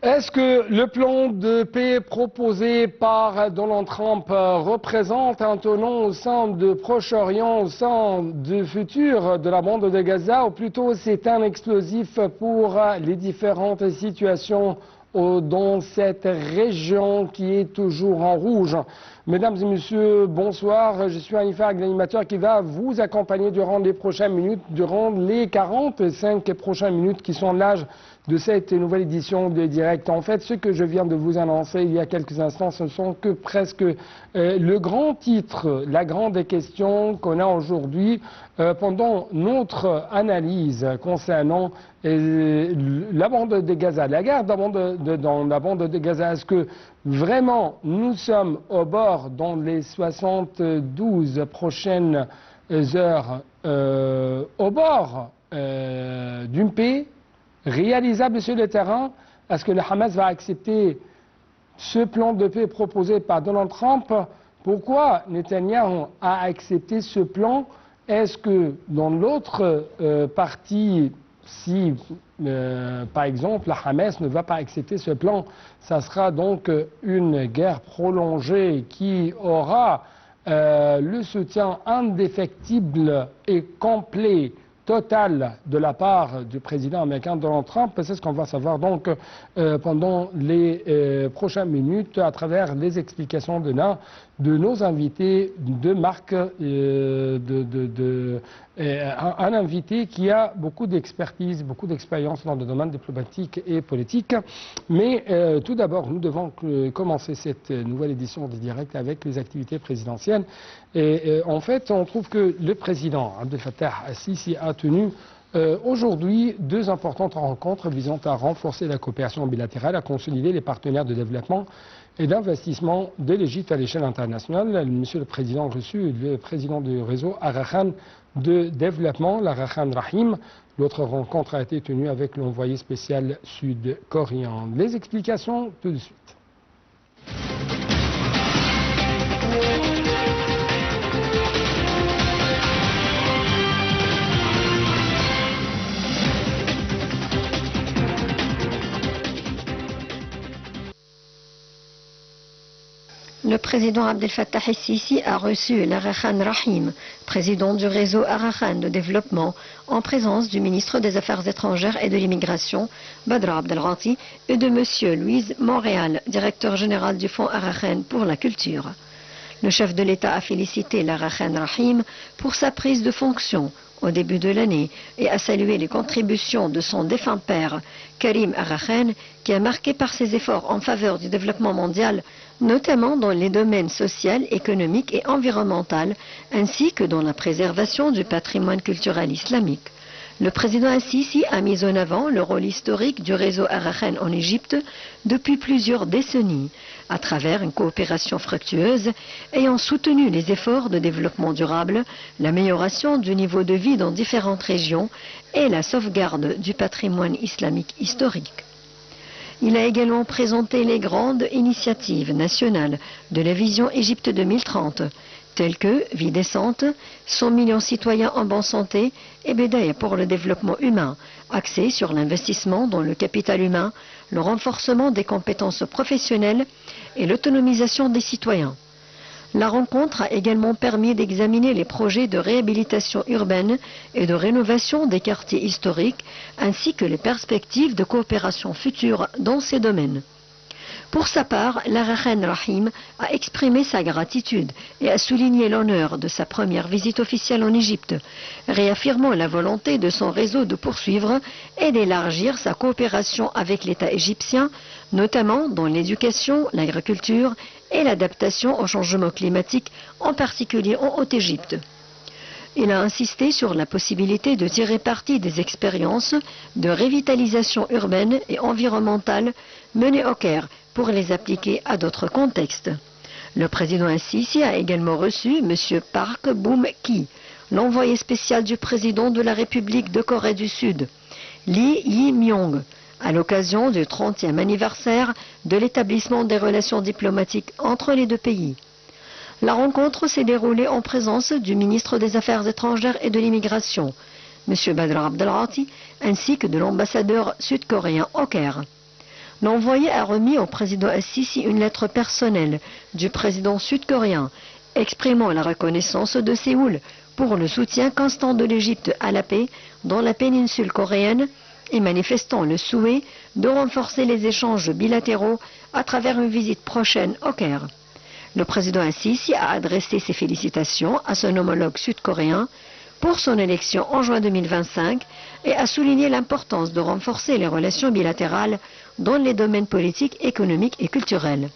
Est-ce que le plan de paix proposé par Donald Trump représente un tournant au sein du Proche-Orient, au sein du futur de la bande de Gaza, ou plutôt c'est un explosif pour les différentes situations dans cette région qui est toujours en rouge? Mesdames et messieurs, bonsoir. Je suis Anifar, l'animateur qui va vous accompagner durant les prochaines minutes, durant les 45 prochaines minutes qui sont l'âge de cette nouvelle édition de Direct. En fait, ce que je viens de vous annoncer il y a quelques instants, ce ne sont que presque le grand titre, la grande question qu'on a aujourd'hui pendant notre analyse concernant la bande de Gaza, la guerre dans la bande de Gaza. Est-ce que vraiment nous sommes au bord dans les 72 prochaines heures, au bord d'une paix réalisable sur le terrain? Est-ce que le Hamas va accepter ce plan de paix proposé par Donald Trump? Pourquoi Netanyahou a accepté ce plan? Est-ce que dans l'autre partie, si par exemple la Hamas ne va pas accepter ce plan, ça sera donc une guerre prolongée qui aura le soutien indéfectible et complet, total de la part du président américain Donald Trump? C'est ce qu'on va savoir donc pendant les prochaines minutes à travers les explications de nos invités de marque, un invité qui a beaucoup d'expertise, beaucoup d'expérience dans le domaine diplomatique et politique. Mais tout d'abord, nous devons commencer cette nouvelle édition de Direct avec les activités présidentielles. Et en fait, on trouve que le président Abdel Fattah al-Sisi a tenu aujourd'hui deux importantes rencontres visant à renforcer la coopération bilatérale, à consolider les partenaires de développement et d'investissement de l'Égypte à l'échelle internationale. Monsieur le Président a reçu le président du réseau Aga-Khan de développement, l'Aga-Khan Rahim. L'autre rencontre a été tenue avec l'envoyé spécial sud-coréen. Les explications tout de suite. Le président Abdel Fattah el-Sisi a reçu l'Aga-Khan Rahim, président du réseau Aga-Khan de développement, en présence du ministre des Affaires étrangères et de l'immigration, Badr Abdelghati, et de M. Louise Montréal, directeur général du Fonds Aga-Khan pour la culture. Le chef de l'État a félicité l'Aga-Khan Rahim pour sa prise de fonction au début de l'année et a salué les contributions de son défunt père, Karim Aga-Khan, qui a marqué par ses efforts en faveur du développement mondial, notamment dans les domaines social, économique et environnemental, ainsi que dans la préservation du patrimoine culturel islamique. Le président al-Sisi a mis en avant le rôle historique du réseau Aga-Khan en Égypte depuis plusieurs décennies, à travers une coopération fructueuse ayant soutenu les efforts de développement durable, l'amélioration du niveau de vie dans différentes régions et la sauvegarde du patrimoine islamique historique. Il a également présenté les grandes initiatives nationales de la vision Égypte 2030, telles que Vie décente, 100 millions de citoyens en bonne santé et Bédaïa pour le développement humain, axé sur l'investissement dans le capital humain, le renforcement des compétences professionnelles et l'autonomisation des citoyens. La rencontre a également permis d'examiner les projets de réhabilitation urbaine et de rénovation des quartiers historiques, ainsi que les perspectives de coopération future dans ces domaines. Pour sa part, l'Aga-Khan Rahim a exprimé sa gratitude et a souligné l'honneur de sa première visite officielle en Égypte, réaffirmant la volonté de son réseau de poursuivre et d'élargir sa coopération avec l'État égyptien, notamment dans l'éducation, l'agriculture et l'adaptation au changement climatique, en particulier en Haute-Égypte. Il a insisté sur la possibilité de tirer parti des expériences de révitalisation urbaine et environnementale menées au Caire pour les appliquer à d'autres contextes. Le président al-Sisi a également reçu M. Park Boom-ki, l'envoyé spécial du président de la République de Corée du Sud, Lee Yi-myung, à l'occasion du 30e anniversaire de l'établissement des relations diplomatiques entre les deux pays. La rencontre s'est déroulée en présence du ministre des Affaires étrangères et de l'immigration, M. Badr Abdelghati, ainsi que de l'ambassadeur sud-coréen au Caire. L'envoyé a remis au président Al-Sisi une lettre personnelle du président sud-coréen exprimant la reconnaissance de Séoul pour le soutien constant de l'Égypte à la paix dans la péninsule coréenne et manifestant le souhait de renforcer les échanges bilatéraux à travers une visite prochaine au Caire. Le président Al-Sisi a adressé ses félicitations à son homologue sud-coréen pour son élection en juin 2025 et a souligné l'importance de renforcer les relations bilatérales dans les domaines politiques, économiques et culturels.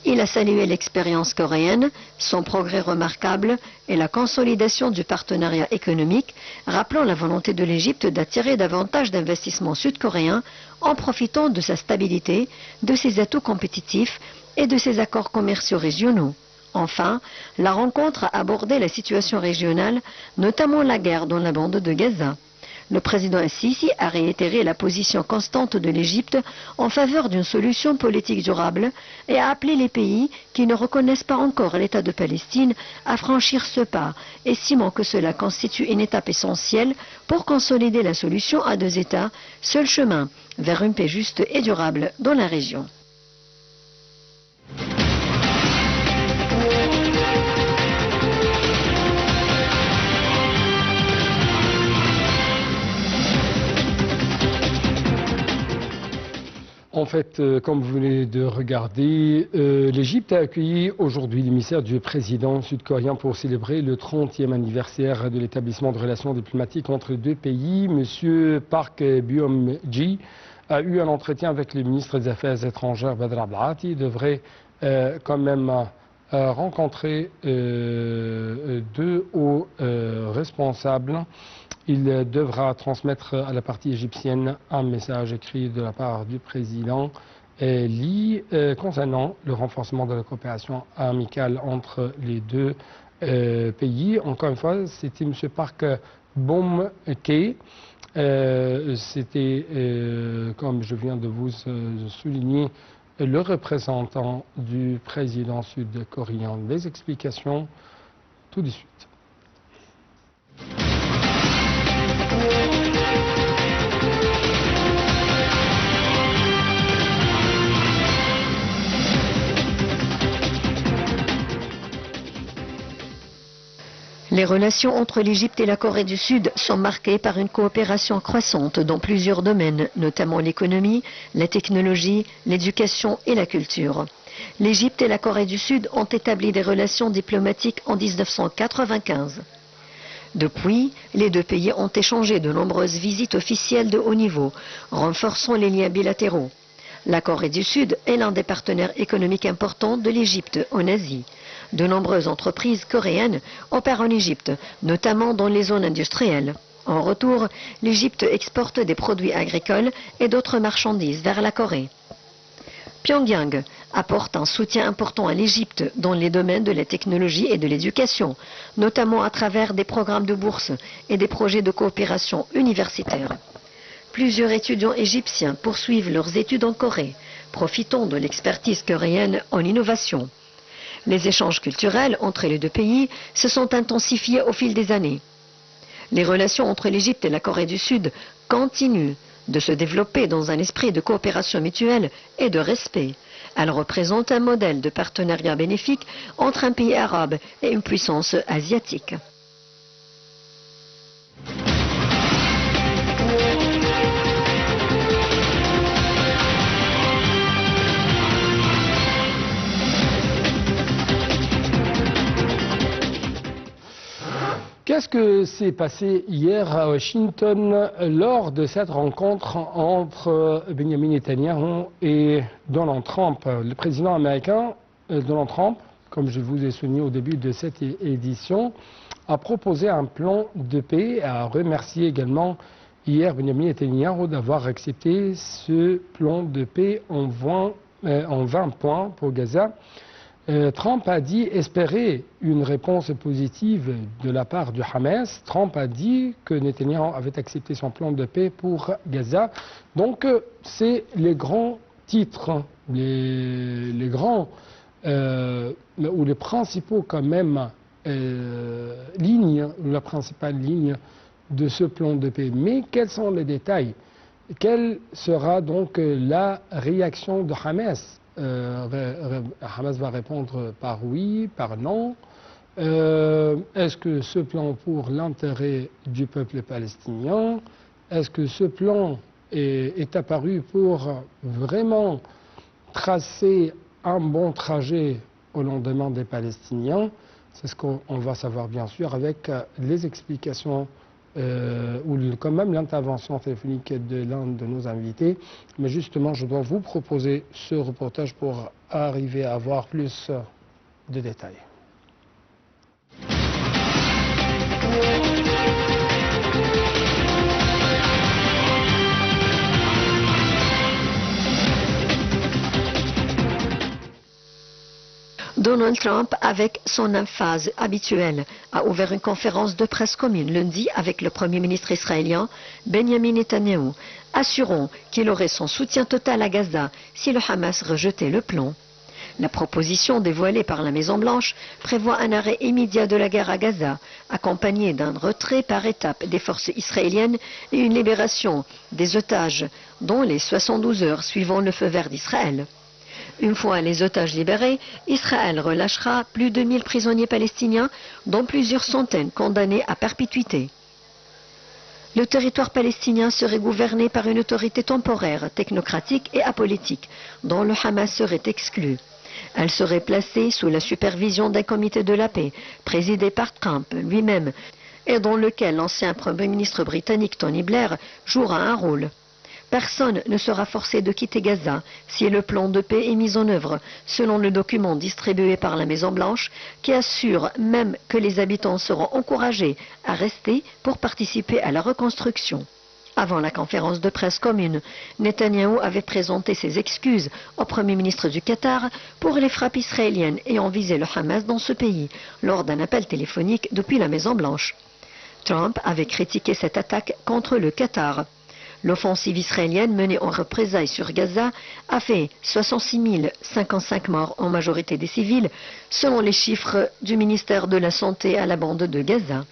Il a salué l'expérience coréenne, son progrès remarquable et la consolidation du partenariat économique, rappelant la volonté de l'Égypte d'attirer davantage d'investissements sud-coréens en profitant de sa stabilité, de ses atouts compétitifs et de ses accords commerciaux régionaux. Enfin, la rencontre a abordé la situation régionale, notamment la guerre dans la bande de Gaza. Le président Al-Sisi a réitéré la position constante de l'Égypte en faveur d'une solution politique durable et a appelé les pays qui ne reconnaissent pas encore l'État de Palestine à franchir ce pas, estimant que cela constitue une étape essentielle pour consolider la solution à deux États, seul chemin vers une paix juste et durable dans la région. En fait, comme vous venez de regarder, l'Égypte a accueilli aujourd'hui l'émissaire du président sud-coréen pour célébrer le 30e anniversaire de l'établissement de relations diplomatiques entre les deux pays. Monsieur Park Byom-ji a eu un entretien avec le ministre des Affaires étrangères Badr Abdelghati. Il devrait quand même rencontrer deux hauts responsables. Il devra transmettre à la partie égyptienne un message écrit de la part du président Lee concernant le renforcement de la coopération amicale entre les deux pays. Encore une fois, c'était M. Park Bom-Kei. C'était, comme je viens de vous souligner, le représentant du président sud-coréen. Des explications tout de suite. Les relations entre l'Égypte et la Corée du Sud sont marquées par une coopération croissante dans plusieurs domaines, notamment l'économie, la technologie, l'éducation et la culture. L'Égypte et la Corée du Sud ont établi des relations diplomatiques en 1995. Depuis, les deux pays ont échangé de nombreuses visites officielles de haut niveau, renforçant les liens bilatéraux. La Corée du Sud est l'un des partenaires économiques importants de l'Égypte en Asie. De nombreuses entreprises coréennes opèrent en Égypte, notamment dans les zones industrielles. En retour, l'Égypte exporte des produits agricoles et d'autres marchandises vers la Corée. Pyongyang apporte un soutien important à l'Égypte dans les domaines de la technologie et de l'éducation, notamment à travers des programmes de bourse et des projets de coopération universitaire. Plusieurs étudiants égyptiens poursuivent leurs études en Corée, profitant de l'expertise coréenne en innovation. Les échanges culturels entre les deux pays se sont intensifiés au fil des années. Les relations entre l'Égypte et la Corée du Sud continuent de se développer dans un esprit de coopération mutuelle et de respect. Elles représentent un modèle de partenariat bénéfique entre un pays arabe et une puissance asiatique. Qu'est-ce que s'est passé hier à Washington lors de cette rencontre entre Benjamin Netanyahu et Donald Trump? Le président américain, Donald Trump, comme je vous ai souligné au début de cette édition, a proposé un plan de paix et a remercié également hier Benjamin Netanyahu d'avoir accepté ce plan de paix en 20 points pour Gaza. Trump a dit espérer une réponse positive de la part du Hamas. Trump a dit que Netanyahou avait accepté son plan de paix pour Gaza. Donc c'est les grands titres, les grands ou les principaux quand même lignes, la principale ligne de ce plan de paix. Mais quels sont les détails Quelle sera donc la réaction de Hamas? Hamas va répondre par oui, par non. Est-ce que ce plan pour l'intérêt du peuple palestinien, est-ce que ce plan est apparu pour vraiment tracer un bon trajet au lendemain des Palestiniens? C'est ce qu'on va savoir bien sûr avec les explications ou quand même l'intervention téléphonique de l'un de nos invités. Mais justement, je dois vous proposer ce reportage pour arriver à avoir plus de détails. Donald Trump, avec son emphase habituelle, a ouvert une conférence de presse commune lundi avec le Premier ministre israélien Benjamin Netanyahou, assurant qu'il aurait son soutien total à Gaza si le Hamas rejetait le plan. La proposition dévoilée par la Maison-Blanche prévoit un arrêt immédiat de la guerre à Gaza, accompagné d'un retrait par étapes des forces israéliennes et une libération des otages, dont les 72 heures suivant le feu vert d'Israël. Une fois les otages libérés, Israël relâchera plus de 1000 prisonniers palestiniens, dont plusieurs centaines condamnés à perpétuité. Le territoire palestinien serait gouverné par une autorité temporaire, technocratique et apolitique, dont le Hamas serait exclu. Elle serait placée sous la supervision d'un comité de la paix, présidé par Trump lui-même, et dans lequel l'ancien Premier ministre britannique Tony Blair jouera un rôle. Personne ne sera forcé de quitter Gaza si le plan de paix est mis en œuvre, selon le document distribué par la Maison-Blanche, qui assure même que les habitants seront encouragés à rester pour participer à la reconstruction. Avant la conférence de presse commune, Netanyahou avait présenté ses excuses au Premier ministre du Qatar pour les frappes israéliennes ayant visé le Hamas dans ce pays, lors d'un appel téléphonique depuis la Maison-Blanche. Trump avait critiqué cette attaque contre le Qatar. L'offensive israélienne menée en représailles sur Gaza a fait 66 055 morts, en majorité des civils, selon les chiffres du ministère de la Santé à la bande de Gaza.